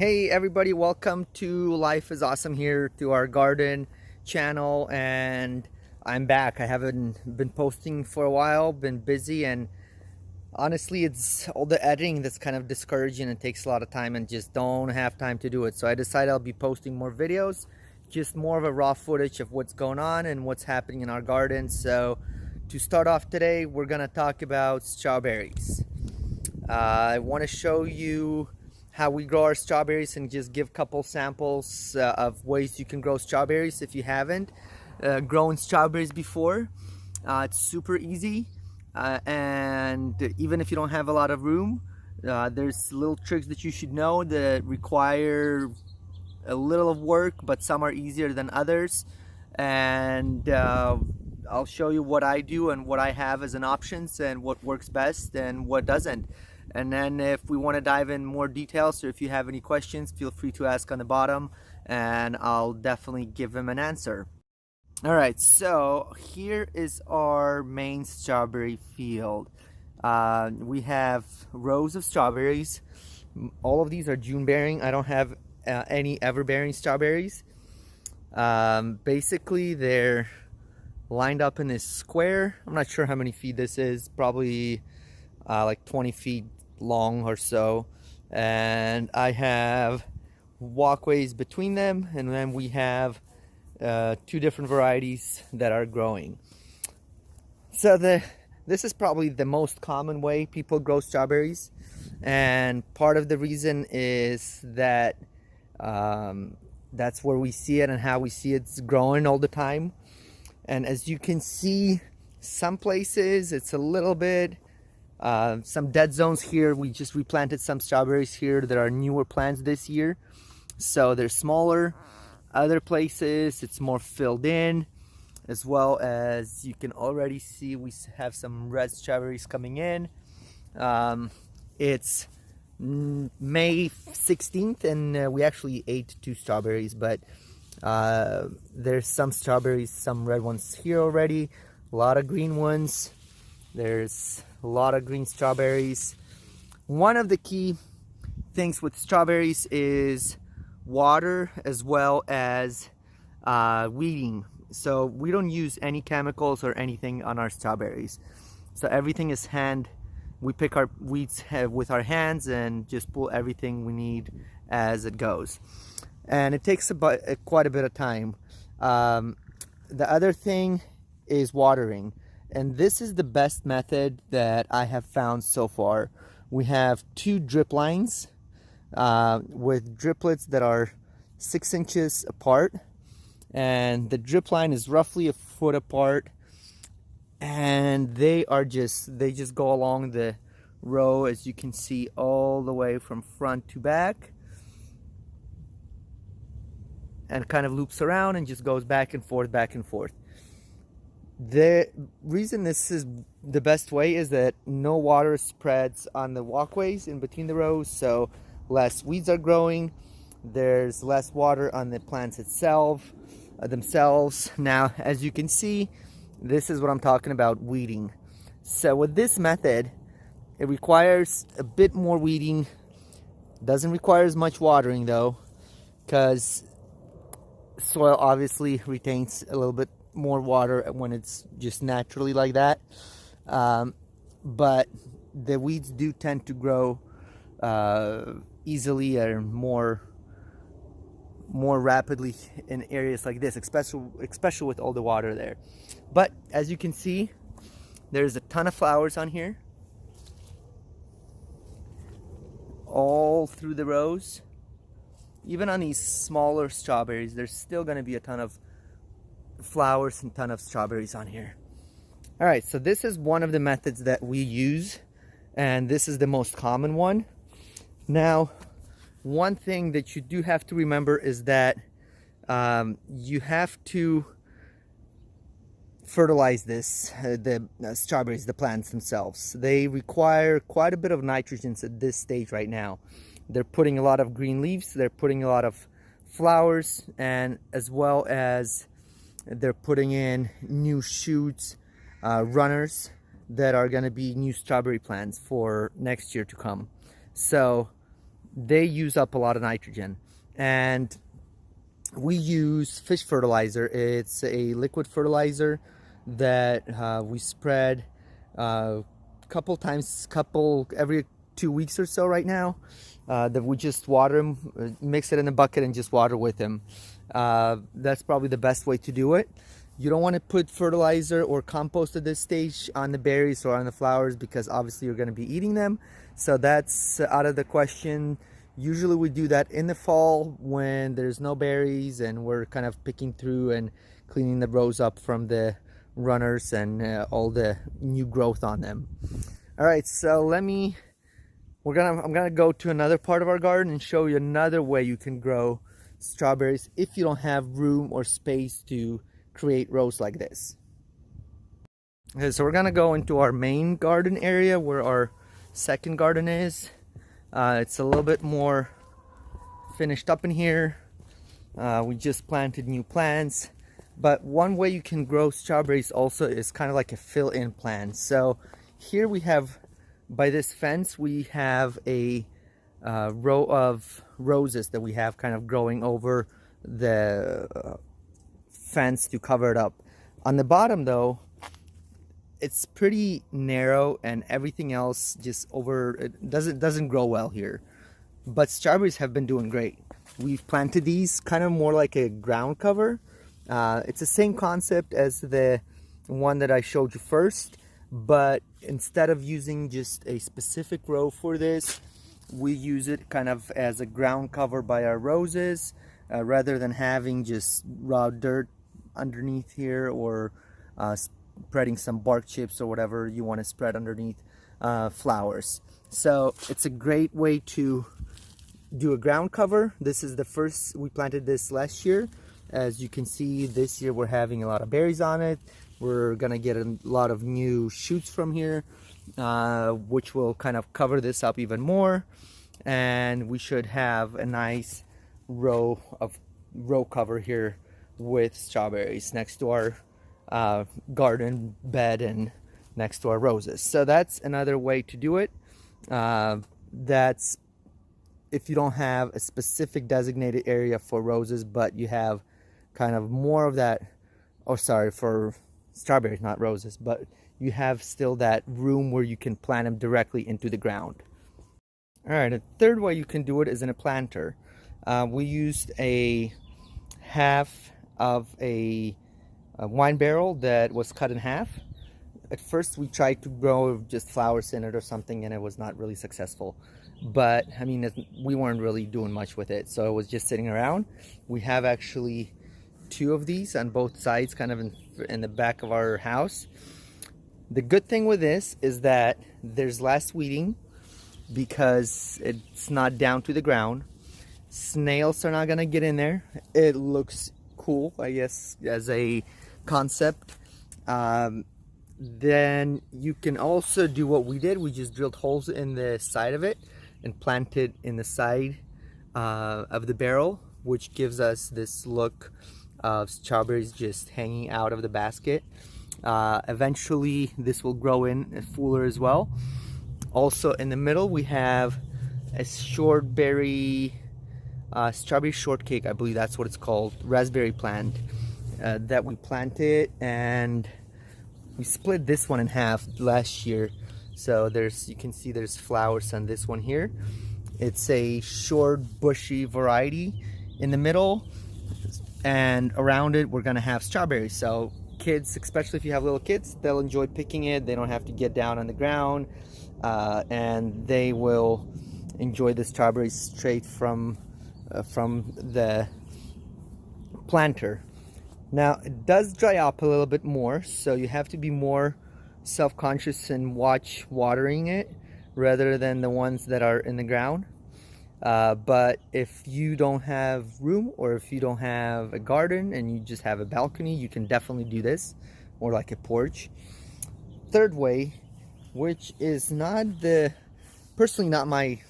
Hey everybody, welcome to Life is Awesome here to our garden channel, and I'm back. I haven't been posting for a while, been busy, and honestly it's all the editing that's kind of discouraging and takes a lot of time and just don't have time to do it. So I decided I'll be posting more videos, just more of a raw footage of what's going on and what's happening in our garden. So to start off today, we're gonna talk about strawberries. I want to show you how we grow our strawberries and just give a couple samples of ways you can grow strawberries if you haven't grown strawberries before. It's super easy, and even if you don't have a lot of room, there's little tricks that you should know that require a little of work, but some are easier than others. And I'll show you what I do and what I have as an options and what works best and what doesn't. And then if we want to dive in more details, or if you have any questions, feel free to ask on the bottom and I'll definitely give them an answer. All right, so here is our main strawberry field. We have rows of strawberries. All of these are June bearing. I don't have any ever bearing strawberries. Basically they're lined up in this square. I'm not sure how many feet this is, probably like 20 feet long or so, and I have walkways between them, and then we have two different varieties that are growing. So this is probably the most common way people grow strawberries, and part of the reason is that that's where we see it and how we see it's growing all the time. And as you can see, some places it's a little bit some dead zones here. We just replanted some strawberries here that are newer plants this year, so they're smaller. Other places it's more filled in, as well as you can already see we have some red strawberries coming in. It's May 16th and we actually ate 2 strawberries, but there's some strawberries, some red ones here already, a lot of green ones. There's a lot of green strawberries. One of the key things with strawberries is water, as well as weeding. So we don't use any chemicals or anything on our strawberries. So everything is we pick our weeds with our hands and just pull everything we need as it goes. And it takes quite a bit of time. The other thing is watering. And this is the best method that I have found so far. We have 2 drip lines with driplets that are 6 inches apart. And the drip line is roughly a foot apart. And they just go along the row, as you can see, all the way from front to back. And kind of loops around and just goes back and forth, back and forth. The reason this is the best way is that no water spreads on the walkways in between the rows, so less weeds are growing. There's less water on the plants themselves. Now, as you can see, this is what I'm talking about, weeding. So with this method, it requires a bit more weeding. Doesn't require as much watering though, because soil obviously retains a little bit more water when it's just naturally like that, but the weeds do tend to grow easily or more rapidly in areas like this, especially with all the water there. But as you can see, there's a ton of flowers on here all through the rows. Even on these smaller strawberries, there's still going to be a ton of flowers and ton of strawberries on here. All right, so this is one of the methods that we use, and this is the most common one. Now, one thing that you do have to remember is that you have to fertilize the strawberries, the plants themselves. They require quite a bit of nitrogen at this stage right now. They're putting a lot of green leaves, they're putting a lot of flowers, and as well as they're putting in new shoots, runners that are going to be new strawberry plants for next year to come. So they use up a lot of nitrogen. And we use fish fertilizer. It's a liquid fertilizer that we spread every 2 weeks or so right now, that we just water them, mix it in a bucket and just water with them. That's probably the best way to do it. You don't want to put fertilizer or compost at this stage on the berries or on the flowers, because obviously you're going to be eating them. So that's out of the question. Usually we do that in the fall when there's no berries and we're kind of picking through and cleaning the rows up from the runners and all the new growth on them. All right, so I'm gonna go to another part of our garden and show you another way you can grow strawberries if you don't have room or space to create rows like this. Okay, so we're gonna go into our main garden area where our second garden is. It's a little bit more finished up in here. We just planted new plants, but one way you can grow strawberries also is kind of like a fill-in plant. So here we have, by this fence, we have a row of roses that we have kind of growing over the fence to cover it up. On the bottom though, it's pretty narrow and everything else it doesn't grow well here. But strawberries have been doing great. We've planted these kind of more like a ground cover. It's the same concept as the one that I showed you first, but instead of using just a specific row for this, we use it kind of as a ground cover by our roses, rather than having just raw dirt underneath here, or spreading some bark chips or whatever you want to spread underneath flowers. So it's a great way to do a ground cover. This is the first, we planted this last year. As you can see, this year we're having a lot of berries on it. We're gonna get a lot of new shoots from here, which will kind of cover this up even more, and we should have a nice row cover here with strawberries next to our garden bed and next to our roses. So that's another way to do it. That's if you don't have a specific designated area for roses, but you have kind of more of that, for strawberries, not roses, but you have still that room where you can plant them directly into the ground. All right, a third way you can do it is in a planter. We used a half of a wine barrel that was cut in half. At first we tried to grow just flowers in it or something, and it was not really successful. But I mean, we weren't really doing much with it, so it was just sitting around. We have actually 2 of these on both sides, kind of in the back of our house. The good thing with this is that there's less weeding because it's not down to the ground. Snails are not gonna get in there. It looks cool, I guess, as a concept. Then you can also do what we did. We just drilled holes in the side of it and planted in the side of the barrel, which gives us this look of strawberries just hanging out of the basket. Eventually this will grow in fuller as well. Also in the middle we have a strawberry shortcake, I believe that's what it's called, raspberry plant that we planted, and we split this one in half last year. So you can see there's flowers on this one here. It's a short bushy variety in the middle, and around it we're gonna have strawberries. So kids, especially if you have little kids, they'll enjoy picking it. They don't have to get down on the ground, and they will enjoy the strawberries straight from the planter. Now it does dry up a little bit more, so you have to be more self-conscious and watch watering it rather than the ones that are in the ground. But if you don't have room, or if you don't have a garden and you just have a balcony, you can definitely do this, or like a porch. Third way, which is personally not my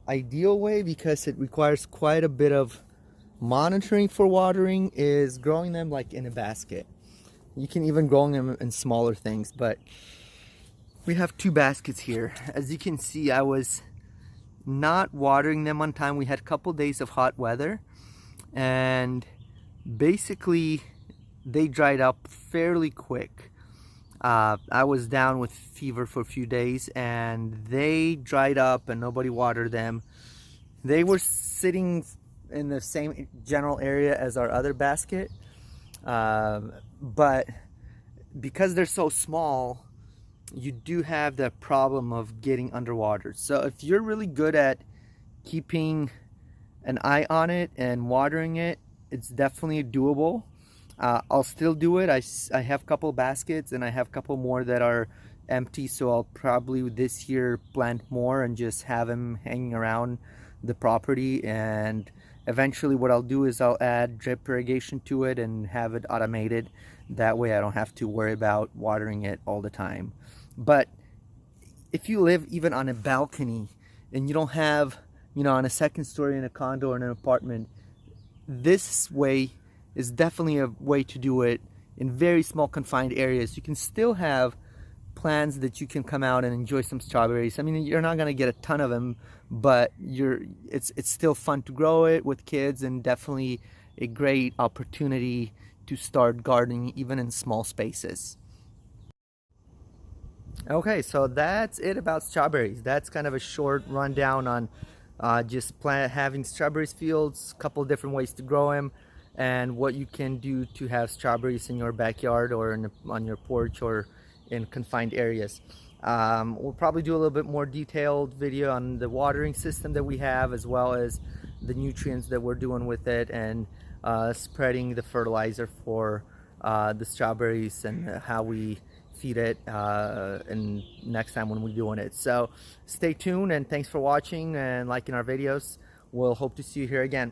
ideal way because it requires quite a bit of monitoring for watering, is growing them like in a basket. You can even grow them in smaller things, but we have 2 baskets here. As you can see, I was not watering them on time. We had a couple days of hot weather, and basically they dried up fairly quick. I was down with fever for a few days, and they dried up and nobody watered them. They were sitting in the same general area as our other basket, but because they're so small, you do have the problem of getting underwater. So if you're really good at keeping an eye on it and watering it, it's definitely doable. I'll still do it. I have a couple baskets and I have a couple more that are empty, so I'll probably this year plant more and just have them hanging around the property. And eventually what I'll do is I'll add drip irrigation to it and have it automated. That way I don't have to worry about watering it all the time. But if you live even on a balcony and you don't have, you know, on a second story in a condo or in an apartment, this way is definitely a way to do it in very small confined areas. You can still have plants that you can come out and enjoy some strawberries. I mean, you're not going to get a ton of them, but it's still fun to grow it with kids, and definitely a great opportunity to start gardening even in small spaces. Okay, so that's it about strawberries. That's kind of a short rundown on just having strawberries fields, a couple different ways to grow them, and what you can do to have strawberries in your backyard or on your porch or in confined areas. We'll probably do a little bit more detailed video on the watering system that we have, as well as the nutrients that we're doing with it, and spreading the fertilizer for the strawberries and how we feed it and next time when we're doing it. So stay tuned, and thanks for watching and liking our videos. We'll hope to see you here again.